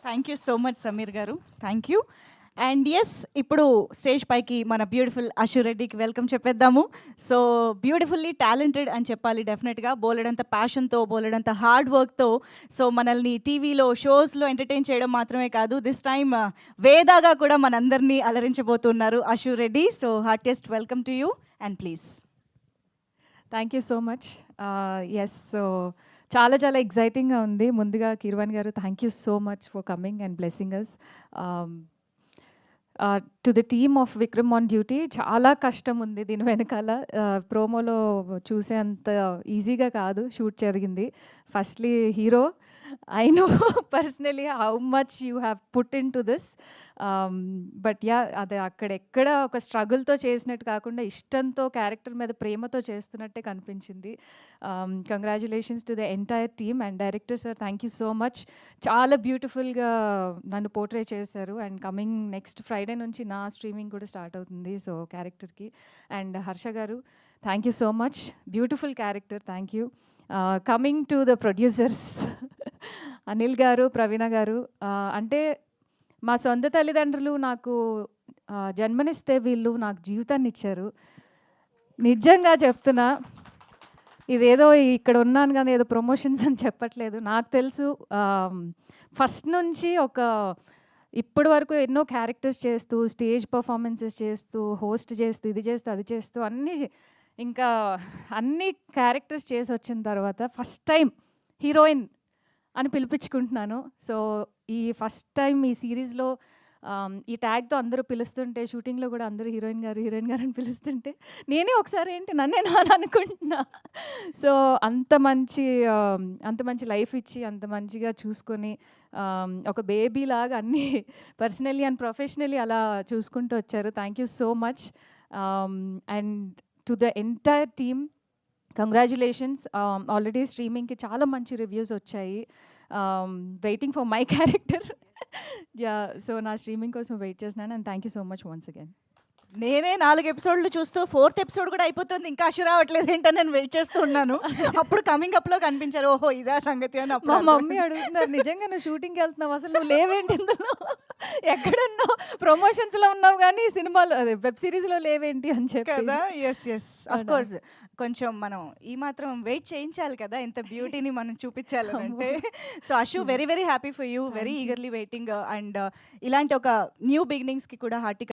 Thank you so much Sameer గారు. Thank you. And yes, ఇప్పుడు stage పైకి మన బ్యూటిఫుల్ అషు రెడ్డికి వెల్కమ్ చెప్పేద్దాము. సో బ్యూటిఫుల్లీ టాలెంటెడ్ అని చెప్పాలి డెఫినెట్గా. బోలెడంత ప్యాషన్తో, బోలెడంత హార్డ్ వర్క్తో సో మనల్ని టీవీలో, షోస్లో ఎంటర్టైన్ చేయడం మాత్రమే కాదు, దిస్ టైమ్ వేదాగా కూడా మనందరినీ అలరించబోతున్నారు Ashu Reddy. So heartiest welcome to you and please. Thank you so much. Yes, so చాలా చాలా ఎగ్జైటింగ్గా ఉంది. ముందుగా కీర్వాణి గారు, thank you so much for coming and blessing us. To the team of Vikram on duty, చాలా కష్టం ఉంది దీని వెనకాల. ప్రోమోలో చూసే అంత ఈజీగా కాదు షూట్ జరిగింది. Firstly hero, I know personally how much you have put into this. But yeah, అదే అక్కడెక్కడ ఒక స్ట్రగుల్తో చేసినట్టు కాకుండా ఇష్టంతో, క్యారెక్టర్ మీద ప్రేమతో చేస్తున్నట్టే కనిపించింది. Congratulations to the entire team and director sir, thank you so much. చాలా బ్యూటిఫుల్గా నన్ను పోర్ట్రే చేశారు. అండ్ కమింగ్ నెక్స్ట్ ఫ్రైడే నుంచి నా స్ట్రీమింగ్ కూడా స్టార్ట్ అవుతుంది సో క్యారెక్టర్కి. అండ్ హర్ష గారు, thank you so much, beautiful character, thank you. Coming to the producers Anil గారు, ప్రవీణ గారు, అంటే మా సొంత తల్లిదండ్రులు నాకు జన్మనిస్తే వీళ్ళు నాకు జీవితాన్ని ఇచ్చారు. నిజంగా చెప్తున్నా, ఇదేదో ఇక్కడ ఉన్నాను కానీ ఏదో ప్రమోషన్స్ అని చెప్పట్లేదు. నాకు తెలుసు ఫస్ట్ నుంచి ఇప్పటి వరకు ఎన్నో క్యారెక్టర్స్ చేస్తూ, స్టేజ్ పర్ఫార్మెన్సెస్ చేస్తూ, హోస్ట్ చేస్తూ, ఇది చేస్తూ, అది చేస్తూ, ఇంకా అన్ని క్యారెక్టర్స్ చేసి వచ్చిన తర్వాత ఫస్ట్ టైం హీరోయిన్ అని పిలిపించుకుంటున్నాను. సో ఈ ఫస్ట్ టైం ఈ సిరీస్లో ఈ ట్యాగ్తో అందరూ పిలుస్తుంటే, షూటింగ్లో కూడా అందరూ హీరోయిన్ గారు, హీరోయిన్ గారు అని పిలుస్తుంటే నేనే ఒకసారి ఏంటి నన్నే అనుకుంటున్నా. సో అంత మంచి లైఫ్ ఇచ్చి, అంత మంచిగా చూసుకొని, ఒక బేబీ లాగా అన్నీ పర్సనల్లీ అండ్ ప్రొఫెషనల్లీ అలా చూసుకుంటూ వచ్చారు. Thank you so much. And to the entire team, congratulations. Already స్ట్రీమింగ్కి చాలా మంచి రివ్యూస్ వచ్చాయి. Waiting for my character. Ya, so నా స్ట్రీమింగ్ కోసం వెయిట్ చేస్తున్నాను. And thank you so much once again. నేనే 4 ఎపిసోడ్లు చూస్తూ 4th ఎపిసోడ్ కూడా అయిపోతుంది, ఇంకా అషు రావట్లేదు ఏంటని నేను వెయిట్ చేస్తూ ఉన్నాను. అప్పుడు కమింగ్ అప్లో కనిపించారు, ఓహో ఇదా సంగతి అని. మా మమ్మీ అడుగుతున్నారు, నిజంగా నువ్వు షూటింగ్కి వెళ్తున్నావు, అసలు నువ్వు లేవేంటి ఇందులో, ఎక్కడున్నావు, ప్రమోషన్స్లో ఉన్నావు కానీ సినిమాలో, అదే వెబ్ సిరీస్లో లేవేంటి అని చెప్పి కదా. ఎస్ ఎస్, ఆఫ్ కోర్స్ కొంచెం మనం ఈ మాత్రం వెయిట్ చేయించాలి కదా, ఇంత బ్యూటీని మనం చూపించాలంటే. So Ashu, very very happy for you, very eagerly waiting. And ఇలాంటి ఒక న్యూ బిగినింగ్స్కి కూడా హార్టీ